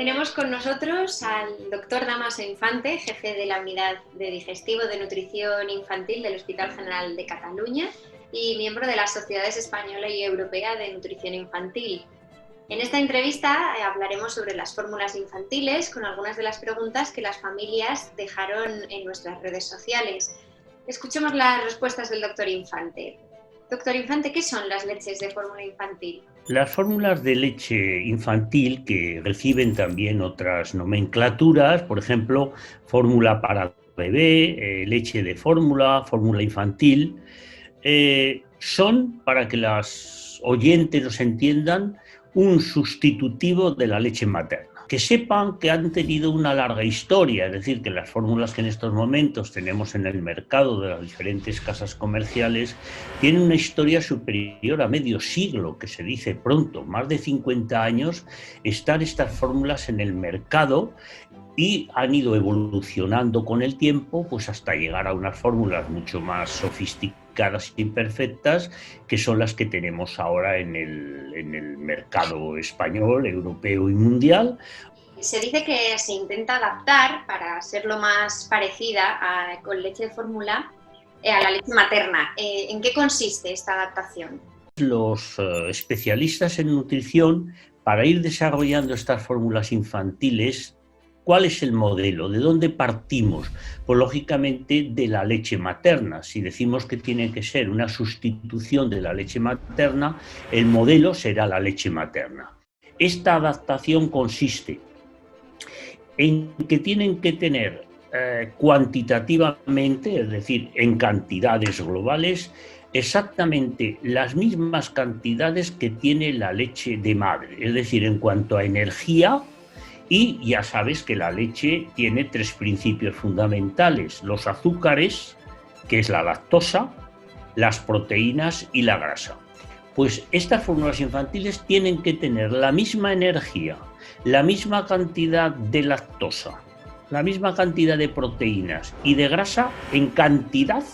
tenemos con nosotros al doctor Dámaso Infante, jefe de la Unidad de Digestivo de Nutrición Infantil del Hospital General de Cataluña y miembro de las Sociedades Española y Europea de Nutrición Infantil. En esta entrevista hablaremos sobre las fórmulas infantiles con algunas de las preguntas que las familias dejaron en nuestras redes sociales. Escuchemos las respuestas del doctor Infante. Doctor Infante, ¿qué son las leches de fórmula infantil? Las fórmulas de leche infantil, que reciben también otras nomenclaturas, por ejemplo, fórmula para bebé, leche de fórmula, fórmula infantil, son, para que las oyentes nos entiendan, un sustitutivo de la leche materna. Que sepan que han tenido una larga historia, es decir, que las fórmulas que en estos momentos tenemos en el mercado de las diferentes casas comerciales tienen una historia superior a medio siglo, que se dice pronto, más de 50 años están estas fórmulas en el mercado y han ido evolucionando con el tiempo, pues hasta llegar a unas fórmulas mucho más sofisticadas y perfectas, que son las que tenemos ahora en el mercado español, europeo y mundial. Se dice que se intenta adaptar para ser lo más parecida con leche de fórmula a la leche materna. ¿En qué consiste esta adaptación? Los especialistas en nutrición, para ir desarrollando estas fórmulas infantiles, ¿cuál es el modelo? ¿De dónde partimos? Pues lógicamente de la leche materna. Si decimos que tiene que ser una sustitución de la leche materna, el modelo será la leche materna. Esta adaptación consiste en que tienen que tener cuantitativamente, es decir, en cantidades globales, exactamente las mismas cantidades que tiene la leche de madre, es decir, en cuanto a energía. Y ya sabes que la leche tiene tres principios fundamentales: los azúcares, que es la lactosa, las proteínas y la grasa. Pues estas fórmulas infantiles tienen que tener la misma energía, la misma cantidad de lactosa, la misma cantidad de proteínas y de grasa en cantidad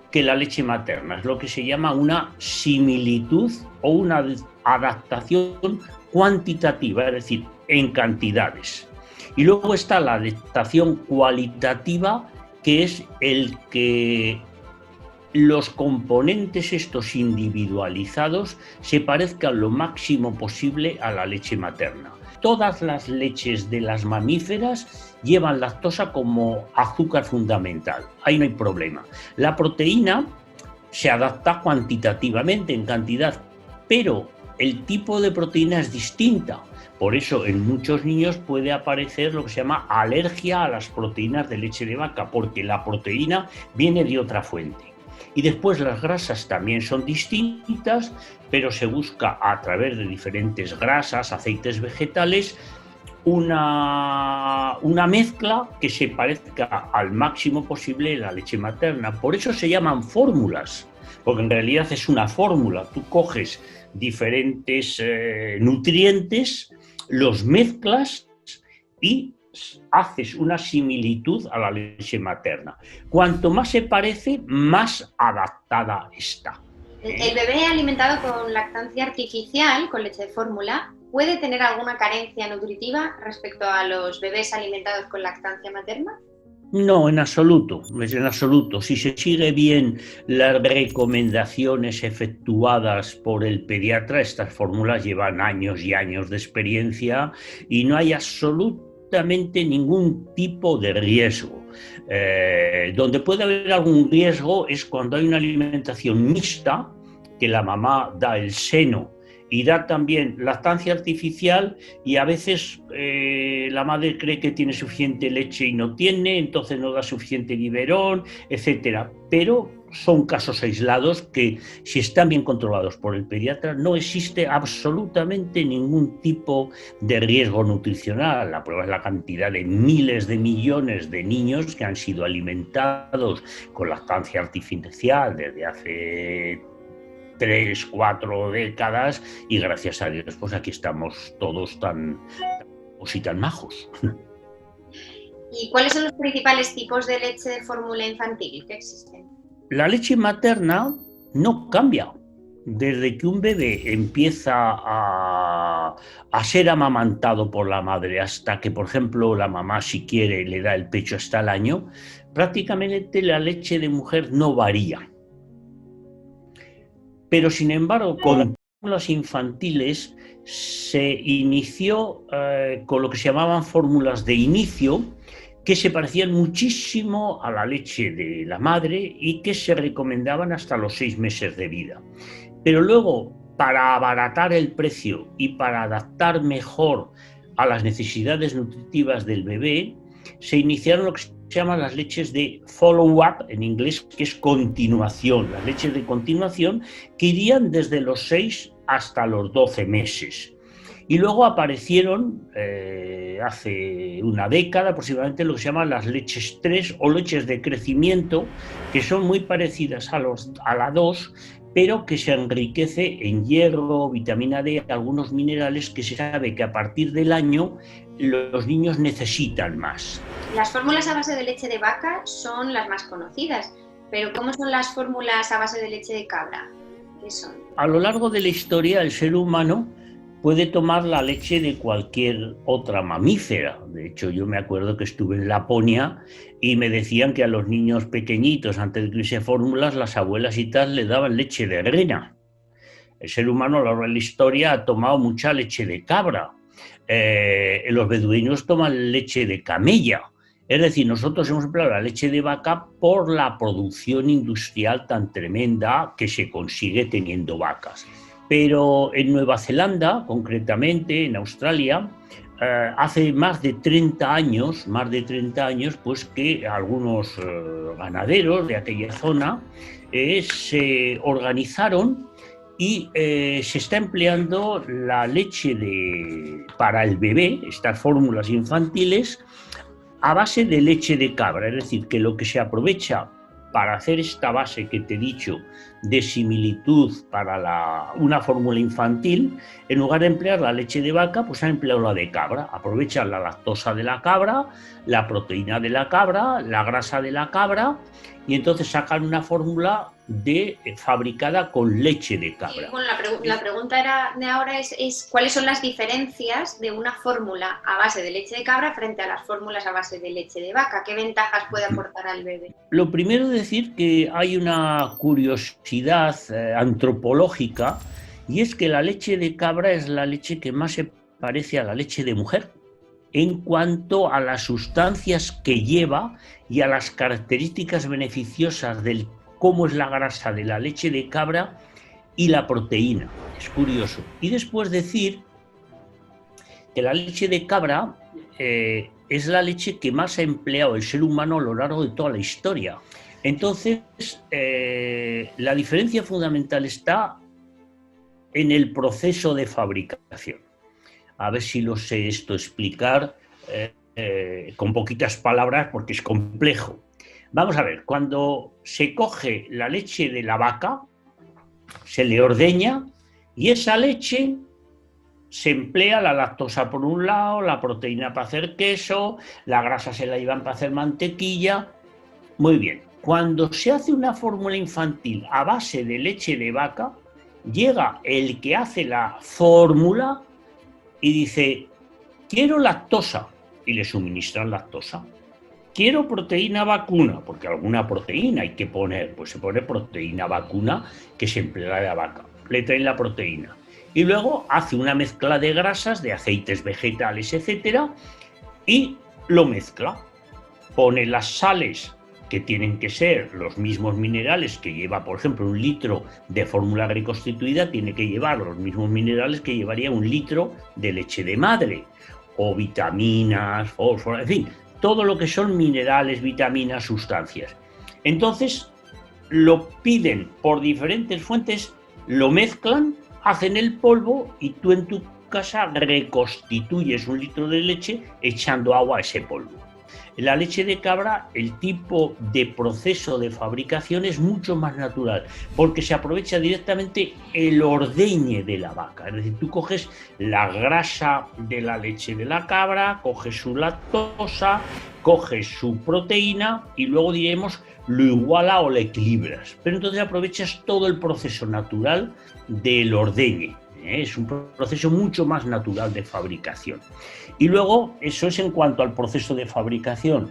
que la leche materna. Es lo que se llama una similitud o una adaptación cuantitativa, es decir, en cantidades. Y luego está la adaptación cualitativa, que es el que los componentes estos individualizados se parezcan lo máximo posible a la leche materna. Todas las leches de las mamíferas llevan lactosa como azúcar fundamental, ahí no hay problema. La proteína se adapta cuantitativamente en cantidad, pero el tipo de proteína es distinta. Por eso en muchos niños puede aparecer lo que se llama alergia a las proteínas de leche de vaca, porque la proteína viene de otra fuente. Y después las grasas también son distintas, pero se busca a través de diferentes grasas, aceites vegetales, una mezcla que se parezca al máximo posible a la leche materna. Por eso se llaman fórmulas, porque en realidad es una fórmula. Tú coges diferentes nutrientes, los mezclas y haces una similitud a la leche materna. Cuanto más se parece, más adaptada está. ¿El bebé alimentado con lactancia artificial, con leche de fórmula, puede tener alguna carencia nutritiva respecto a los bebés alimentados con lactancia materna? No, en absoluto, en absoluto. Si se sigue bien las recomendaciones efectuadas por el pediatra, estas fórmulas llevan años y años de experiencia y no hay absolutamente ningún tipo de riesgo. Donde puede haber algún riesgo es cuando hay una alimentación mixta, que la mamá da el seno y da también lactancia artificial, y a veces la madre cree que tiene suficiente leche y no tiene, entonces no da suficiente biberón, etcétera. Pero son casos aislados que, si están bien controlados por el pediatra, no existe absolutamente ningún tipo de riesgo nutricional. La prueba es la cantidad de miles de millones de niños que han sido alimentados con lactancia artificial desde hace 3, 4 décadas, y gracias a Dios pues aquí estamos todos tan majos. ¿Y cuáles son los principales tipos de leche de fórmula infantil que existen? La leche materna no cambia. Desde que un bebé empieza a a ser amamantado por la madre hasta que, por ejemplo, la mamá, si quiere, le da el pecho hasta el año, prácticamente la leche de mujer no varía. Pero, sin embargo, con fórmulas infantiles se inició con lo que se llamaban fórmulas de inicio, que se parecían muchísimo a la leche de la madre y que se recomendaban hasta los 6 meses de vida. Pero luego, para abaratar el precio y para adaptar mejor a las necesidades nutritivas del bebé, se iniciaron lo que se llaman las leches de follow-up, en inglés, que es continuación, las leches de continuación, que irían desde los 6 hasta los 12 meses. Y luego aparecieron, hace una década aproximadamente, lo que se llaman las leches 3 o leches de crecimiento, que son muy parecidas a la 2, pero que se enriquece en hierro, vitamina D, algunos minerales que se sabe que a partir del año los niños necesitan más. Las fórmulas a base de leche de vaca son las más conocidas, pero ¿cómo son las fórmulas a base de leche de cabra? ¿Qué son? A lo largo de la historia, el ser humano puede tomar la leche de cualquier otra mamífera. De hecho, yo me acuerdo que estuve en Laponia y me decían que a los niños pequeñitos, antes de que hubiese fórmulas, las abuelas y tal le daban leche de rena. El ser humano a lo largo de la historia ha tomado mucha leche de cabra. Los beduinos toman leche de camella. Es decir, nosotros hemos empleado la leche de vaca por la producción industrial tan tremenda que se consigue teniendo vacas. Pero en Nueva Zelanda, concretamente en Australia, hace más de 30 años, pues que algunos ganaderos de aquella zona se organizaron y se está empleando la leche para el bebé, estas fórmulas infantiles, a base de leche de cabra. Es decir, que lo que se aprovecha para hacer esta base que te he dicho de similitud para una fórmula infantil, en lugar de emplear la leche de vaca, pues han empleado la de cabra. Aprovechan la lactosa de la cabra, la proteína de la cabra, la grasa de la cabra, y entonces sacan una fórmula fabricada con leche de cabra. Y, bueno, la pregunta de ahora es ¿cuáles son las diferencias de una fórmula a base de leche de cabra frente a las fórmulas a base de leche de vaca? ¿Qué ventajas puede aportar al bebé? Lo primero es decir que hay una curiosidad antropológica, y es que la leche de cabra es la leche que más se parece a la leche de mujer en cuanto a las sustancias que lleva y a las características beneficiosas del cómo es la grasa de la leche de cabra y la proteína. Es curioso. Y después decir que la leche de cabra es la leche que más ha empleado el ser humano a lo largo de toda la historia. Entonces, la diferencia fundamental está en el proceso de fabricación. A ver si lo sé esto explicar con poquitas palabras, porque es complejo. Vamos a ver, cuando se coge la leche de la vaca, se le ordeña y esa leche se emplea la lactosa por un lado, la proteína para hacer queso, la grasa se la llevan para hacer mantequilla. Muy bien, cuando se hace una fórmula infantil a base de leche de vaca, llega el que hace la fórmula y dice, quiero lactosa, y le suministran lactosa. Quiero proteína vacuna, porque alguna proteína hay que poner, pues se pone proteína vacuna que se emplea de la vaca. Le traen la proteína. Y luego hace una mezcla de grasas, de aceites vegetales, etcétera, y lo mezcla. Pone las sales, que tienen que ser los mismos minerales que lleva, por ejemplo, 1 litro de fórmula reconstituida, tiene que llevar los mismos minerales que llevaría 1 litro de leche de madre, o vitaminas, fósforo, en fin, todo lo que son minerales, vitaminas, sustancias. Entonces, lo piden por diferentes fuentes, lo mezclan, hacen el polvo y tú en tu casa reconstituyes 1 litro de leche echando agua a ese polvo. En la leche de cabra el tipo de proceso de fabricación es mucho más natural, porque se aprovecha directamente el ordeñe de la vaca. Es decir, tú coges la grasa de la leche de la cabra, coges su lactosa, coges su proteína y luego, diremos, lo iguala o lo equilibras. Pero entonces aprovechas todo el proceso natural del ordeñe. Es un proceso mucho más natural de fabricación. Y luego, eso es en cuanto al proceso de fabricación.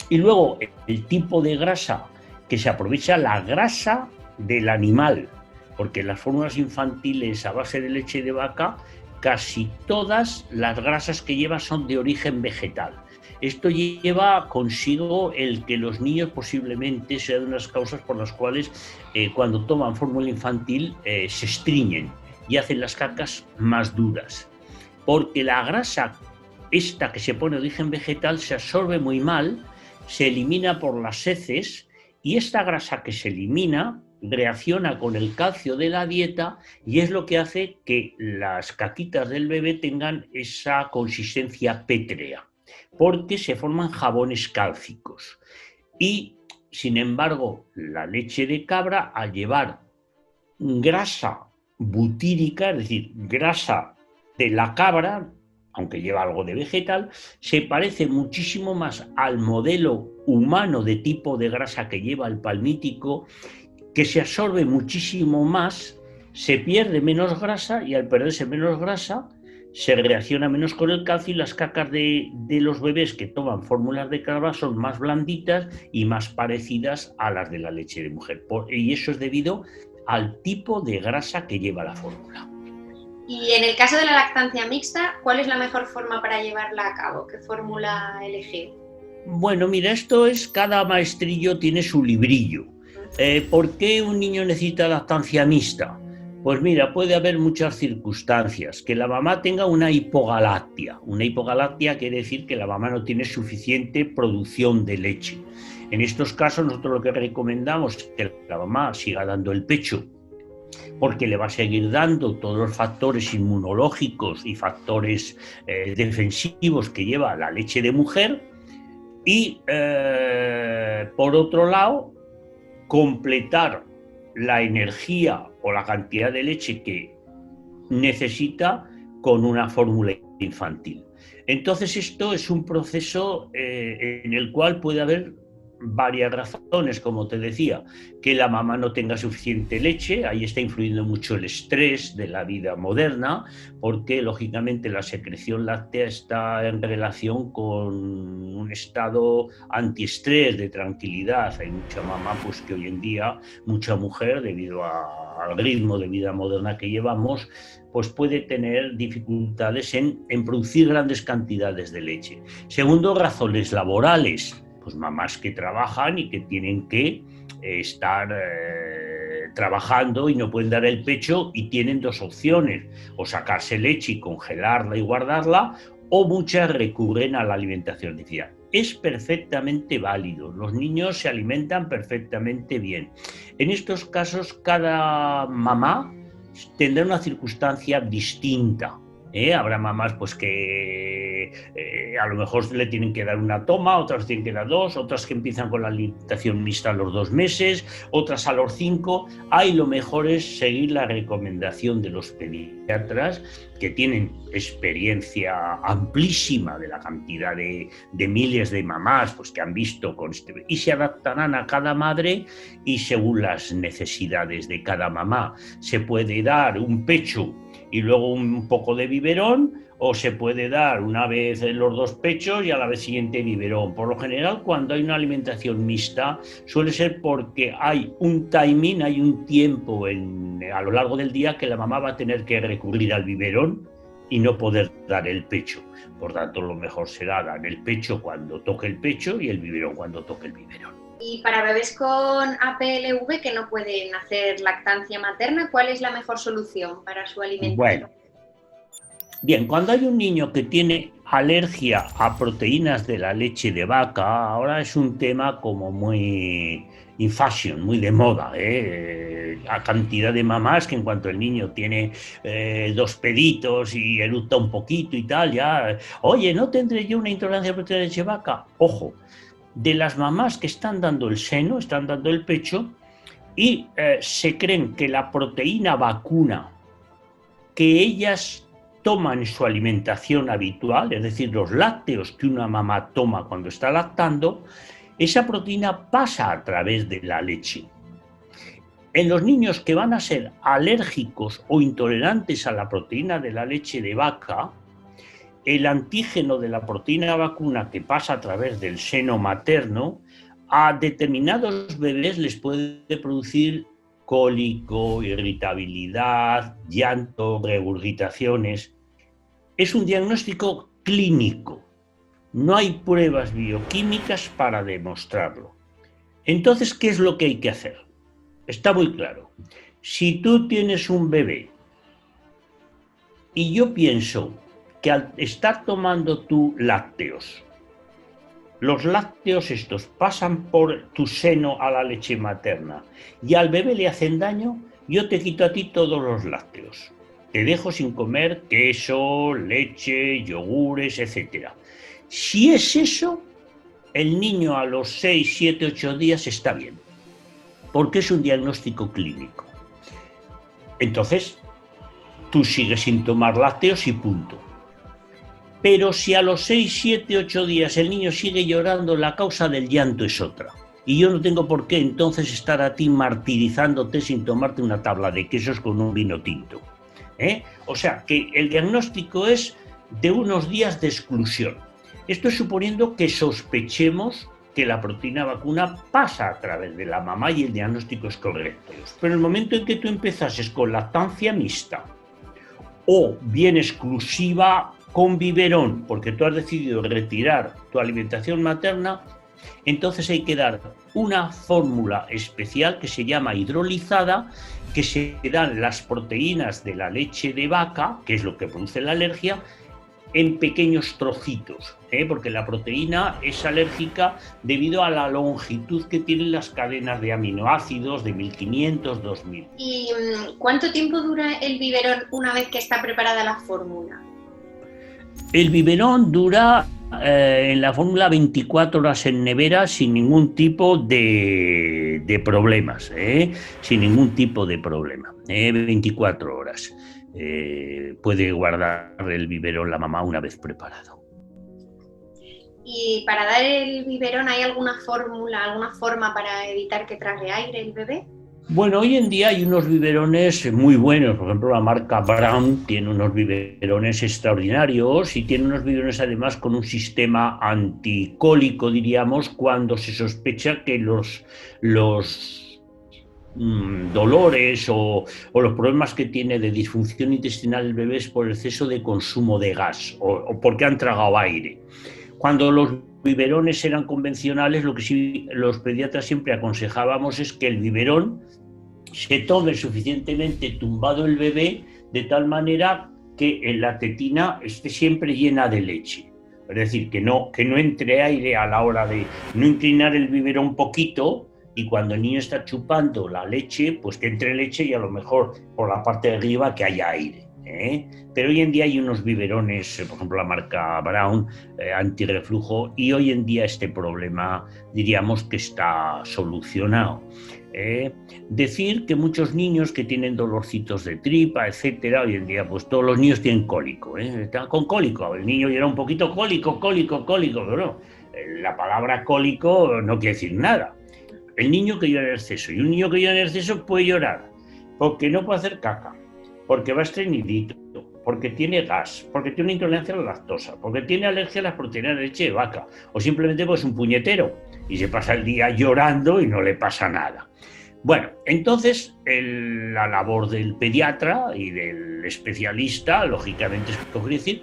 Y luego, el tipo de grasa que se aprovecha, la grasa del animal, porque las fórmulas infantiles a base de leche de vaca, casi todas las grasas que lleva son de origen vegetal. Esto lleva consigo el que los niños posiblemente sean unas causas por las cuales cuando toman fórmula infantil se estreñen y hacen las cacas más duras. Porque la grasa esta que se pone de origen vegetal se absorbe muy mal, se elimina por las heces y esta grasa que se elimina reacciona con el calcio de la dieta y es lo que hace que las caquitas del bebé tengan esa consistencia pétrea, porque se forman jabones cálcicos. Y, sin embargo, la leche de cabra, al llevar grasa butírica, es decir, grasa de la cabra, aunque lleva algo de vegetal, se parece muchísimo más al modelo humano de tipo de grasa que lleva el palmítico, que se absorbe muchísimo más, se pierde menos grasa y al perderse menos grasa se reacciona menos con el calcio y las cacas de los bebés que toman fórmulas de cabra son más blanditas y más parecidas a las de la leche de mujer. Y eso es debido al tipo de grasa que lleva la fórmula. Y en el caso de la lactancia mixta, ¿cuál es la mejor forma para llevarla a cabo? ¿Qué fórmula elegir? Bueno, mira, esto es, cada maestrillo tiene su librillo. ¿Por qué un niño necesita lactancia mixta? Pues mira, puede haber muchas circunstancias. Que la mamá tenga una hipogalactia. Una hipogalactia quiere decir que la mamá no tiene suficiente producción de leche. En estos casos nosotros lo que recomendamos es que la mamá siga dando el pecho, porque le va a seguir dando todos los factores inmunológicos y factores defensivos que lleva la leche de mujer. Y por otro lado, completar la energía o la cantidad de leche que necesita con una fórmula infantil. Entonces esto es un proceso en el cual puede haber varias razones, como te decía, que la mamá no tenga suficiente leche, ahí está influyendo mucho el estrés de la vida moderna, porque lógicamente la secreción láctea está en relación con un estado antiestrés, de tranquilidad. Hay mucha mamá pues que hoy en día, mucha mujer, debido al ritmo de vida moderna que llevamos, pues puede tener dificultades en producir grandes cantidades de leche. Segundo, razones laborales. Pues mamás que trabajan y que tienen que estar trabajando y no pueden dar el pecho y tienen dos opciones, o sacarse leche y congelarla y guardarla, o muchas recurren a la alimentación artificial. Es perfectamente válido, los niños se alimentan perfectamente bien. En estos casos cada mamá tendrá una circunstancia distinta. Habrá mamás pues que a lo mejor le tienen que dar una toma, otras tienen que dar dos, otras que empiezan con la alimentación mixta a los 2 meses, otras a los 5. Ahí lo mejor es seguir la recomendación de los pediatras, que tienen experiencia amplísima de la cantidad de miles de mamás pues, que han visto con este, y se adaptarán a cada madre y según las necesidades de cada mamá. Se puede dar un pecho y luego un poco de biberón, o se puede dar una vez los 2 pechos y a la vez siguiente biberón. Por lo general, cuando hay una alimentación mixta, suele ser porque hay un timing, hay un tiempo a lo largo del día que la mamá va a tener que recurrir al biberón y no poder dar el pecho. Por tanto, lo mejor será dar el pecho cuando toque el pecho y el biberón cuando toque el biberón. Y para bebés con APLV que no pueden hacer lactancia materna, ¿cuál es la mejor solución para su alimentación? Bueno, bien, cuando hay un niño que tiene alergia a proteínas de la leche de vaca, ahora es un tema como muy in fashion, muy de moda, a cantidad de mamás que en cuanto el niño tiene 2 peditos y eructa un poquito y tal, ya, oye, ¿no tendré yo una intolerancia a proteínas de leche de vaca? Ojo, de las mamás que están dando el seno, están dando el pecho y se creen que la proteína vacuna que ellas toman en su alimentación habitual, es decir, los lácteos que una mamá toma cuando está lactando, esa proteína pasa a través de la leche. En los niños que van a ser alérgicos o intolerantes a la proteína de la leche de vaca, el antígeno de la proteína vacuna que pasa a través del seno materno, a determinados bebés les puede producir cólico, irritabilidad, llanto, regurgitaciones. Es un diagnóstico clínico. No hay pruebas bioquímicas para demostrarlo. Entonces, ¿qué es lo que hay que hacer? Está muy claro. Si tú tienes un bebé y yo pienso que al estar tomando tú lácteos, los lácteos estos pasan por tu seno a la leche materna y al bebé le hacen daño, yo te quito a ti todos los lácteos. Te dejo sin comer queso, leche, yogures, etc. Si es eso, el niño a los 6, 7, 8 días está bien, porque es un diagnóstico clínico. Entonces, tú sigues sin tomar lácteos y punto. Pero si a los 6, 7, 8 días el niño sigue llorando, la causa del llanto es otra. Y yo no tengo por qué entonces estar a ti martirizándote sin tomarte una tabla de quesos con un vino tinto. O sea, que el diagnóstico es de unos días de exclusión. Esto es suponiendo que sospechemos que la proteína vacuna pasa a través de la mamá y el diagnóstico es correcto. Pero en el momento en que tú empezases con lactancia mixta o bien exclusiva con biberón, porque tú has decidido retirar tu alimentación materna, entonces hay que dar una fórmula especial que se llama hidrolizada, que se dan las proteínas de la leche de vaca, que es lo que produce la alergia, en pequeños trocitos, porque la proteína es alérgica debido a la longitud que tienen las cadenas de aminoácidos de 1500, 2000. ¿Y cuánto tiempo dura el biberón una vez que está preparada la fórmula? El biberón dura en la fórmula 24 horas en nevera sin ningún tipo de problemas, sin ningún tipo de problema, 24 horas. Puede guardar el biberón la mamá una vez preparado. ¿Y para dar el biberón hay alguna fórmula, alguna forma para evitar que trague aire el bebé? Bueno, hoy en día hay unos biberones muy buenos, por ejemplo la marca Braun tiene unos biberones extraordinarios y tiene unos biberones además con un sistema anticólico, diríamos, cuando se sospecha que los dolores o los problemas que tiene de disfunción intestinal el bebé es por exceso de consumo de gas o porque han tragado aire. Cuando los biberones eran convencionales, lo que sí los pediatras siempre aconsejábamos es que el biberón se tome suficientemente tumbado el bebé de tal manera que la tetina esté siempre llena de leche. Es decir, que no entre aire a la hora de no inclinar el biberón un poquito y cuando el niño está chupando la leche, pues que entre leche y a lo mejor por la parte de arriba que haya aire. Pero hoy en día hay unos biberones, por ejemplo la marca Braun, antirreflujo, y hoy en día este problema diríamos que está solucionado. Decir que muchos niños que tienen dolorcitos de tripa, etcétera, hoy en día pues todos los niños tienen cólico, están con cólico, el niño era un poquito cólico, pero no, la palabra cólico no quiere decir nada. El niño que llora en exceso, y un niño que llora en exceso puede llorar porque no puede hacer caca, porque va estreñidito, porque tiene gas, porque tiene una intolerancia a la lactosa, porque tiene alergia a las proteínas de leche de vaca, o simplemente pues un puñetero y se pasa el día llorando y no le pasa nada. Bueno, entonces la labor del pediatra y del especialista, lógicamente, es decir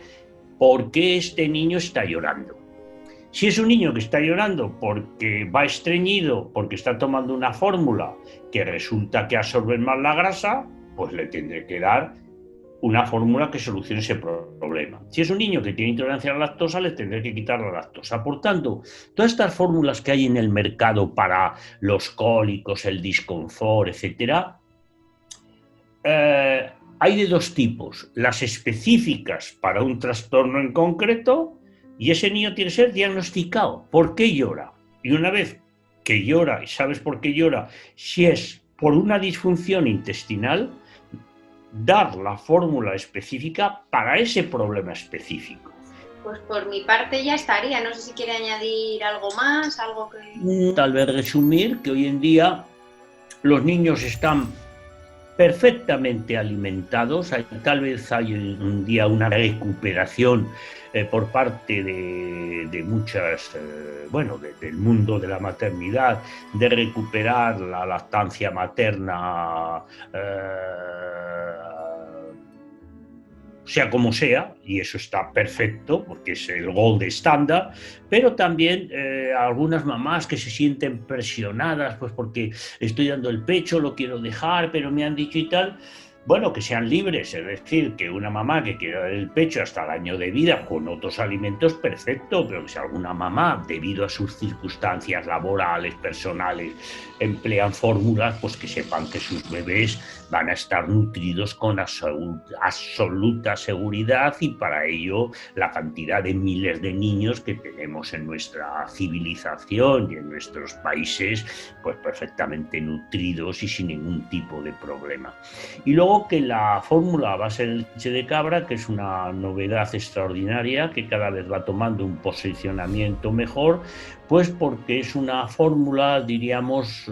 por qué este niño está llorando. Si es un niño que está llorando porque va estreñido, porque está tomando una fórmula que resulta que absorbe más la grasa, pues le tendré que dar una fórmula que solucione ese problema. Si es un niño que tiene intolerancia a la lactosa, le tendré que quitar la lactosa. Por tanto, todas estas fórmulas que hay en el mercado para los cólicos, el disconfort, etc., hay de dos tipos. Las específicas para un trastorno en concreto, y ese niño tiene que ser diagnosticado. ¿Por qué llora? Y una vez que llora, y sabes por qué llora, si es por una disfunción intestinal, dar la fórmula específica para ese problema específico. Pues por mi parte ya estaría. No sé si quiere añadir algo más, algo que... Tal vez resumir que hoy en día los niños están perfectamente alimentados, tal vez hay un día una recuperación por parte de muchas, del mundo de la maternidad, de recuperar la lactancia materna, sea como sea, y eso está perfecto, porque es el gold estándar, pero también algunas mamás que se sienten presionadas, pues porque estoy dando el pecho, lo quiero dejar, pero me han dicho y tal. Bueno, que sean libres, es decir, que una mamá que quiera dar el pecho hasta el año de vida con otros alimentos, perfecto, pero que si alguna mamá, debido a sus circunstancias laborales, personales, emplean fórmulas, pues que sepan que sus bebés van a estar nutridos con absoluta seguridad, y para ello la cantidad de miles de niños que tenemos en nuestra civilización y en nuestros países, pues perfectamente nutridos y sin ningún tipo de problema. Y luego que la fórmula a base de leche de cabra, que es una novedad extraordinaria, que cada vez va tomando un posicionamiento mejor, pues porque es una fórmula, diríamos,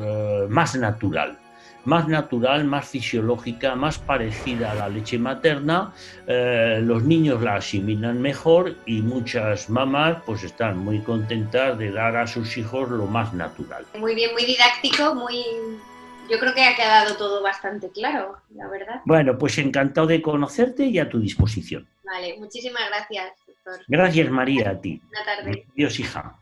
más natural, más fisiológica, más parecida a la leche materna. Los niños la asimilan mejor y muchas mamás pues están muy contentas de dar a sus hijos lo más natural. Muy bien, muy didáctico, yo creo que ha quedado todo bastante claro, la verdad. Bueno, pues encantado de conocerte y a tu disposición. Vale, muchísimas gracias, doctor. Gracias, María, a ti. Buena tarde. Adiós, hija.